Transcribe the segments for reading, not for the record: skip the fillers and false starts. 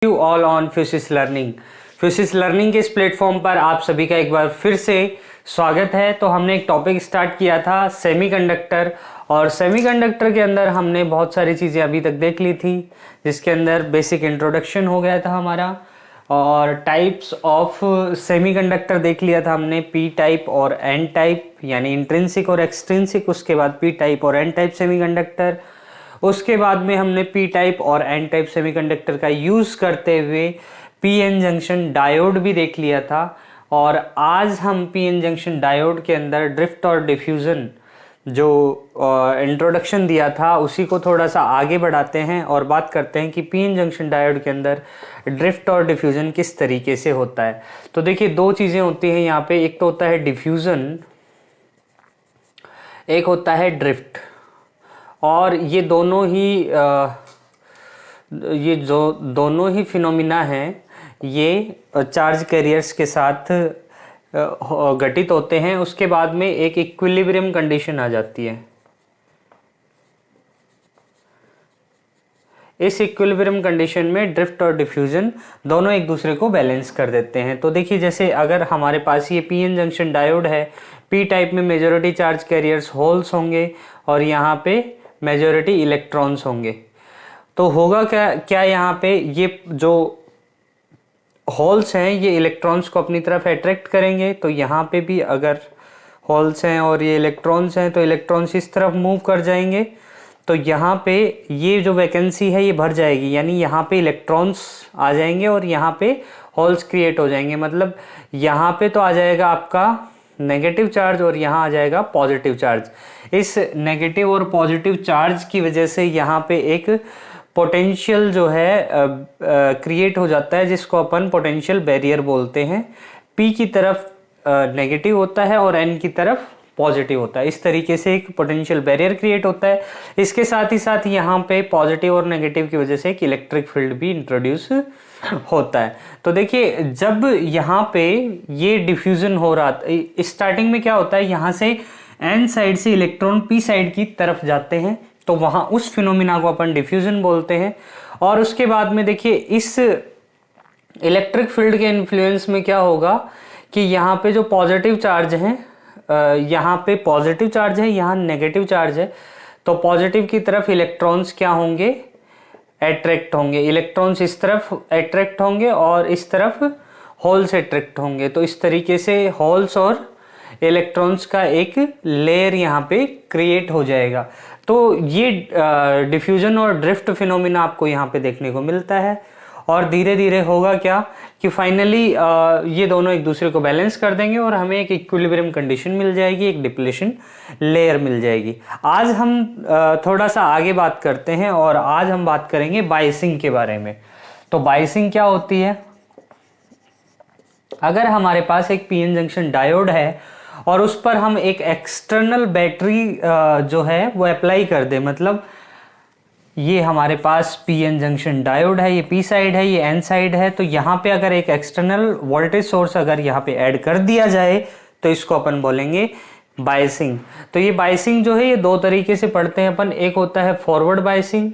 You all on physics learning. Physics learning के इस platform पर आप सभी का एक बार फिर से स्वागत है। तो हमने एक टॉपिक स्टार्ट किया था सेमीकंडक्टर, और सेमीकंडक्टर के अंदर हमने बहुत सारी चीज़ें अभी तक देख ली थी, जिसके अंदर बेसिक इंट्रोडक्शन हो गया था हमारा, और टाइप्स ऑफ सेमीकंडक्टर देख लिया था हमने, पी टाइप और एन टाइप, यानी इंट्रिंसिक और एक्सट्रिंसिक। उसके बाद पी टाइप और एन टाइप सेमीकंडक्टर। उसके बाद में हमने पी टाइप और एन टाइप सेमीकंडक्टर का यूज करते हुए पी एन जंक्शन डायोड भी देख लिया था। और आज हम पी एन जंक्शन डायोड के अंदर ड्रिफ्ट और डिफ्यूजन जो इंट्रोडक्शन दिया था उसी को थोड़ा सा आगे बढ़ाते हैं और बात करते हैं कि पी एन जंक्शन डायोड के अंदर ड्रिफ्ट और डिफ्यूजन किस तरीके से होता है। तो देखिए, दो चीज़ें होती हैं यहाँ पे, एक तो होता है डिफ्यूजन, एक होता है ड्रिफ्ट। और ये दोनों ही फिनोमिना हैं, ये चार्ज कैरियर्स के साथ घटित होते हैं। उसके बाद में एक इक्विलिब्रियम कंडीशन आ जाती है। इस इक्विलिब्रियम कंडीशन में ड्रिफ्ट और डिफ्यूजन दोनों एक दूसरे को बैलेंस कर देते हैं। तो देखिए, जैसे अगर हमारे पास ये पी एन जंक्शन डायोड है, पी टाइप में मेजॉरिटी चार्ज कैरियर्स होल्स होंगे और यहाँ पे मेजॉरिटी इलेक्ट्रॉन्स होंगे। तो होगा क्या यहाँ पे, ये जो होल्स हैं ये इलेक्ट्रॉन्स को अपनी तरफ अट्रैक्ट करेंगे। तो यहाँ पे भी अगर होल्स हैं और ये इलेक्ट्रॉन्स हैं तो इलेक्ट्रॉन्स इस तरफ मूव कर जाएंगे। तो यहाँ पे ये जो वैकेंसी है ये भर जाएगी, यानी यहाँ पे इलेक्ट्रॉन्स आ जाएंगे और यहाँ पे होल्स क्रिएट हो जाएंगे। मतलब यहाँ पे तो आ जाएगा आपका नेगेटिव चार्ज और यहाँ आ जाएगा पॉजिटिव चार्ज। इस नेगेटिव और पॉजिटिव चार्ज की वजह से यहाँ पे एक पोटेंशियल जो है क्रिएट हो जाता है, जिसको अपन पोटेंशियल बैरियर बोलते हैं। पी की तरफ नेगेटिव होता है और एन की तरफ पॉजिटिव होता है। इस तरीके से एक पोटेंशियल बैरियर क्रिएट होता है। इसके साथ ही साथ यहाँ पे पॉजिटिव और नेगेटिव की वजह से एक इलेक्ट्रिक फील्ड भी इंट्रोड्यूस होता है। तो देखिए, जब यहाँ पे ये डिफ्यूजन हो रहा था, स्टार्टिंग में क्या होता है, यहाँ से एन साइड से इलेक्ट्रॉन पी साइड की तरफ जाते हैं, तो वहां उस फिनोमिना को अपन डिफ्यूजन बोलते हैं। और उसके बाद में देखिए, इस इलेक्ट्रिक फील्ड के इन्फ्लुएंस में क्या होगा कि यहाँ पे जो पॉजिटिव चार्ज है, यहाँ पे पॉजिटिव चार्ज है, यहाँ नेगेटिव चार्ज है। तो पॉजिटिव की तरफ इलेक्ट्रॉन्स क्या होंगे, अट्रैक्ट होंगे। इलेक्ट्रॉन्स इस तरफ अट्रैक्ट होंगे और इस तरफ होल्स अट्रैक्ट होंगे। तो इस तरीके से होल्स और इलेक्ट्रॉन्स का एक लेयर यहाँ पे क्रिएट हो जाएगा। तो ये डिफ्यूजन और ड्रिफ्ट फिनोमिना आपको यहाँ पे देखने को मिलता है। और धीरे धीरे होगा क्या कि फाइनली ये दोनों एक दूसरे को बैलेंस कर देंगे और हमें एक इक्विलिब्रियम कंडीशन मिल जाएगी, एक डिप्लीशन लेयर मिल जाएगी। आज हम थोड़ा सा आगे बात करते हैं और आज हम बात करेंगे बायसिंग के बारे में। तो बायसिंग क्या होती है? अगर हमारे पास एक पी एन जंक्शन डायोड है और उस पर हम एक एक्सटर्नल बैटरी जो है वो अप्लाई कर दे, मतलब ये हमारे पास पी एन जंक्शन डायोड है, ये पी साइड है, ये एन साइड है। तो यहाँ पे अगर एक एक्सटर्नल वोल्टेज सोर्स अगर यहाँ पे ऐड कर दिया जाए तो इसको अपन बोलेंगे बायसिंग। तो ये बायसिंग जो है ये दो तरीके से पढ़ते हैं अपन। एक होता है फॉरवर्ड बायसिंग,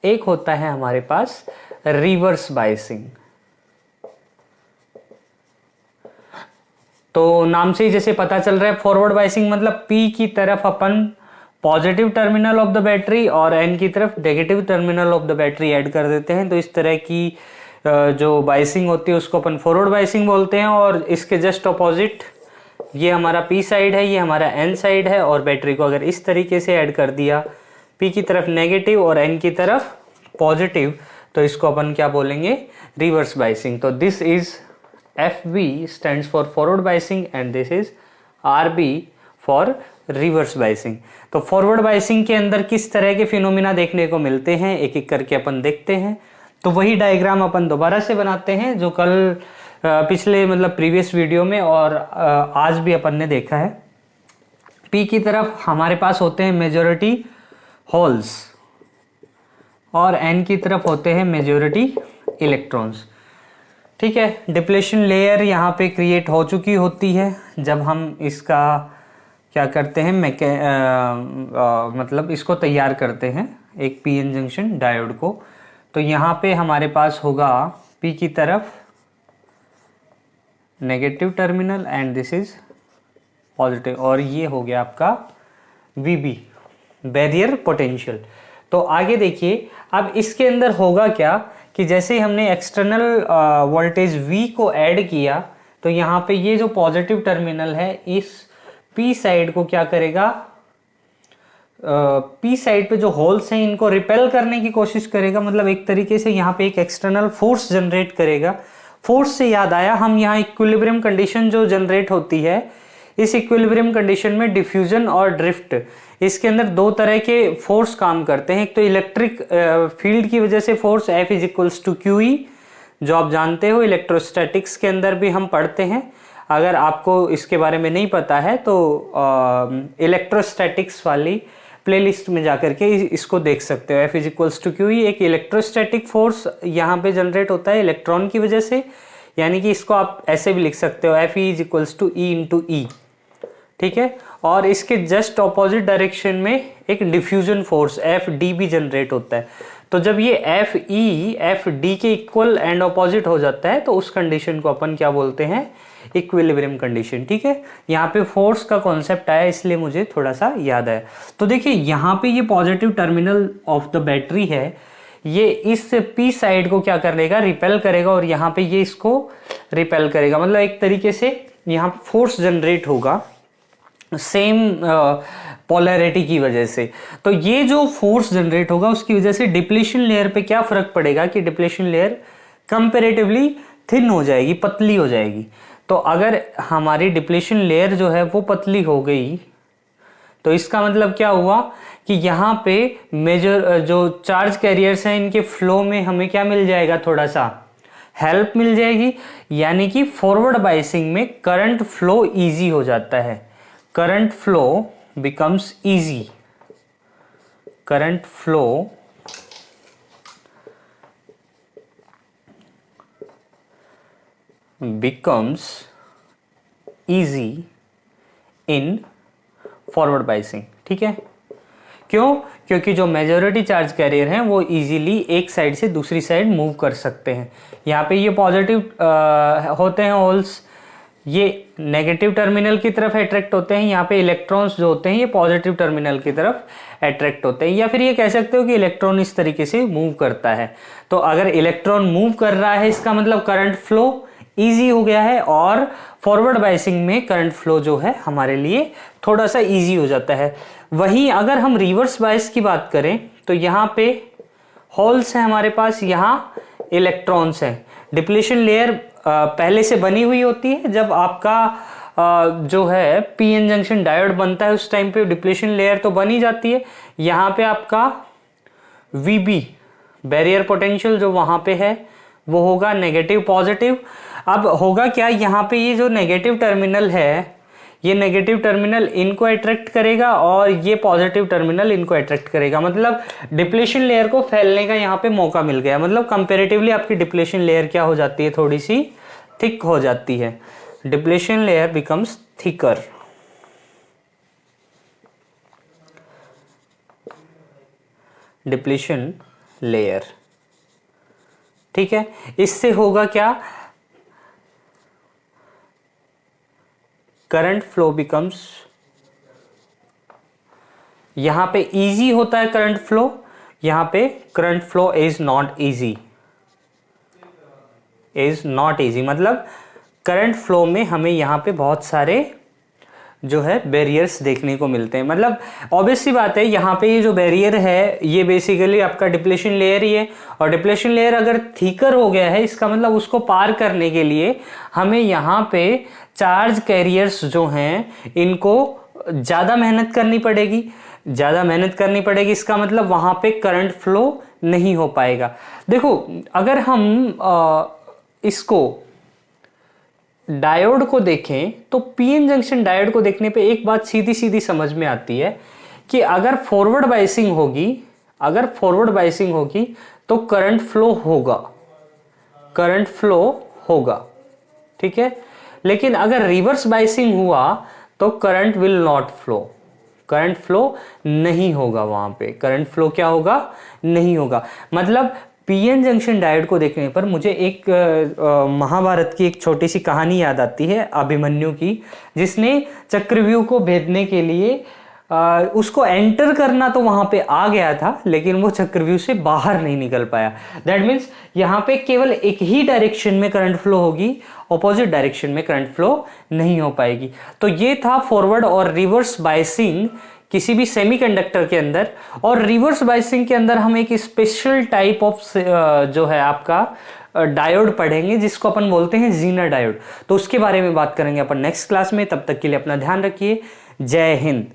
एक होता है हमारे पास रिवर्स बायसिंग। तो नाम से ही जैसे पता चल रहा है, फॉरवर्ड बायसिंग मतलब P की तरफ अपन positive terminal of the battery और N की तरफ negative terminal of the battery add कर देते हैं। तो इस तरह की जो बायसिंग होती है उसको अपन फॉरवर्ड बायसिंग बोलते हैं। और इसके जस्ट अपोजिट ये हमारा P साइड है, ये हमारा N साइड है, और बैटरी को अगर इस तरीके से ऐड कर दिया, P की तरफ नेगेटिव और N की तरफ पॉजिटिव, तो इसको अपन क्या बोलेंगे, रिवर्स बायसिंग। तो this is FB stands for forward biasing and this is RB for reverse biasing। तो फॉरवर्ड बायसिंग के अंदर किस तरह के फिनोमिना देखने को मिलते हैं एक एक करके अपन देखते हैं। तो वही डायग्राम अपन दोबारा से बनाते हैं जो कल पिछले मतलब प्रीवियस वीडियो में और आज भी अपन ने देखा है। P की तरफ हमारे पास होते हैं मेजॉरिटी होल्स और N की तरफ होते हैं मेजॉरिटी इलेक्ट्रॉन्स। ठीक है, डिप्लेशन लेयर यहाँ पे क्रिएट हो चुकी होती है जब हम इसका क्या करते हैं, मतलब इसको तैयार करते हैं, एक पीएन जंक्शन डायोड को। तो यहाँ पे हमारे पास होगा पी की तरफ negative terminal and this is positive, और ये हो गया आपका वीबी, बैरियर पोटेंशियल। तो आगे देखिए, अब इसके अंदर होगा क्या कि जैसे ही हमने एक्सटर्नल वोल्टेज V को ऐड किया तो यहाँ पे ये जो पॉजिटिव टर्मिनल है इस P साइड को क्या करेगा, P साइड पे जो होल्स हैं इनको रिपेल करने की कोशिश करेगा। मतलब एक तरीके से यहाँ पे एक एक्सटर्नल फोर्स जनरेट करेगा। फोर्स से याद आया, हम यहाँ इक्विलिब्रियम कंडीशन जो जनरेट होती है, इस इक्विलिब्रियम कंडीशन में डिफ्यूजन और ड्रिफ्ट, इसके अंदर दो तरह के फोर्स काम करते हैं। एक तो इलेक्ट्रिक फील्ड की वजह से force F is equals to QE, जो आप जानते हो इलेक्ट्रोस्टैटिक्स के अंदर भी हम पढ़ते हैं। अगर आपको इसके बारे में नहीं पता है तो इलेक्ट्रोस्टैटिक्स वाली प्लेलिस्ट में जाकर के इसको देख सकते हो। F is equals to QE एक इलेक्ट्रोस्टैटिक फोर्स यहाँ पे जनरेट होता है इलेक्ट्रॉन की वजह से, यानी कि इसको आप ऐसे भी लिख सकते हो F is equals to E into E, ठीक है। और इसके जस्ट ऑपोजिट डायरेक्शन में एक डिफ्यूजन फोर्स FD भी जनरेट होता है। तो जब ये FE FD के इक्वल एंड ऑपोजिट हो जाता है तो उस कंडीशन को अपन क्या बोलते हैं, इक्विलिब्रियम कंडीशन, ठीक है। यहाँ पे फोर्स का कॉन्सेप्ट आया इसलिए मुझे थोड़ा सा याद आया। तो देखिए यहाँ पे ये positive terminal of the battery है, ये इस P साइड को क्या करेगा, रिपेल करेगा, और यहाँ पे ये इसको रिपेल करेगा। मतलब एक तरीके से यहाँ फोर्स जनरेट होगा सेम पोलैरिटी की वजह से। तो ये जो फोर्स जनरेट होगा उसकी वजह से डिप्लीशन लेयर पे क्या फर्क पड़ेगा कि डिप्लीशन लेयर कंपैरेटिवली थिन हो जाएगी, पतली हो जाएगी। तो अगर हमारी डिप्लीशन लेयर जो है वो पतली हो गई तो इसका मतलब क्या हुआ कि यहाँ पे मेजर जो चार्ज कैरियर्स हैं इनके फ्लो में हमें क्या मिल जाएगा, थोड़ा सा हेल्प मिल जाएगी, यानी कि फॉरवर्ड बायसिंग में करंट फ्लो इजी हो जाता है। Current flow becomes easy, current flow becomes easy in forward biasing, ठीक है। क्यों? क्योंकि जो मेजॉरिटी चार्ज कैरियर हैं वो इजीली एक साइड से दूसरी साइड मूव कर सकते हैं। यहाँ पे ये पॉजिटिव होते हैं होल्स, ये नेगेटिव टर्मिनल की तरफ अट्रैक्ट होते हैं। यहाँ पे इलेक्ट्रॉन्स जो होते हैं ये पॉजिटिव टर्मिनल की तरफ अट्रैक्ट होते हैं, या फिर ये कह सकते हो कि इलेक्ट्रॉन इस तरीके से मूव करता है। तो अगर इलेक्ट्रॉन मूव कर रहा है इसका मतलब करंट फ्लो इजी हो गया है, और फॉरवर्ड बायसिंग में करंट फ्लो जो है हमारे लिए थोड़ा सा इजी हो जाता है। वहीं अगर हम रिवर्स बायस की बात करें तो यहाँ पे होल्स हैं हमारे पास, यहाँ इलेक्ट्रॉन्स हैं। डिप्लीशन लेयर पहले से बनी हुई होती है। जब आपका जो है पीएन जंक्शन डायोड बनता है उस टाइम पे डिप्लीशन लेयर तो बनी जाती है। यहाँ पे आपका VB बैरियर पोटेंशियल जो वहां पे है वो होगा नेगेटिव पॉजिटिव। अब होगा क्या, यहाँ पे ये जो नेगेटिव टर्मिनल है ये नेगेटिव टर्मिनल इनको अट्रैक्ट करेगा और ये पॉजिटिव टर्मिनल इनको अट्रैक्ट करेगा। मतलब डिप्लीशन लेयर को फैलने का यहाँ पे मौका मिल गया। मतलब कंपैरेटिवली आपकी डिप्लीशन लेयर क्या हो जाती है, थोड़ी सी थिक हो जाती है। Depletion layer becomes thicker. Depletion layer, ठीक है। इससे होगा क्या, करंट फ्लो बिकम्स, यहां पे इजी होता है करंट फ्लो, यहां पे current flow is not easy, is not easy. मतलब करंट फ्लो में हमें यहां पे बहुत सारे जो है बैरियर्स देखने को मिलते हैं। मतलब ऑब्वियस सी बात है, यहाँ पे ये जो बैरियर है ये बेसिकली आपका डिप्लीशन लेयर ही है, और डिप्लीशन लेयर अगर थिकर हो गया है इसका मतलब उसको पार करने के लिए हमें यहाँ पे चार्ज कैरियर्स जो हैं इनको ज़्यादा मेहनत करनी पड़ेगी। ज़्यादा मेहनत करनी पड़ेगी इसका मतलब वहाँ पे करंट फ्लो नहीं हो पाएगा। देखो अगर हम इसको डायोड को देखें तो पीएन जंक्शन डायोड को देखने पे एक बात सीधी सीधी समझ में आती है कि अगर फॉरवर्ड बायसिंग होगी, अगर फॉरवर्ड बायसिंग होगी तो करंट फ्लो होगा, करंट फ्लो होगा, ठीक है। लेकिन अगर रिवर्स बायसिंग हुआ तो current will not flow, current flow नहीं होगा वहां पे, करंट फ्लो क्या होगा, नहीं होगा। मतलब पीएन जंक्शन डायोड को देखने पर मुझे एक महाभारत की एक छोटी सी कहानी याद आती है, अभिमन्यु की, जिसने चक्रव्यूह को भेदने के लिए उसको एंटर करना तो वहां पे आ गया था, लेकिन वो चक्रव्यूह से बाहर नहीं निकल पाया। दैट मीन्स यहाँ पे केवल एक ही डायरेक्शन में करंट फ्लो होगी, ऑपोजिट डायरेक्शन में करंट फ्लो नहीं हो पाएगी। तो ये था फॉरवर्ड और रिवर्स बायसिंग किसी भी सेमीकंडक्टर के अंदर। और रिवर्स बायसिंग के अंदर हम एक स्पेशल टाइप ऑफ जो है आपका डायोड पढ़ेंगे, जिसको अपन बोलते हैं जीनर डायोड। तो उसके बारे में बात करेंगे अपन नेक्स्ट क्लास में। तब तक के लिए अपना ध्यान रखिए। जय हिंद।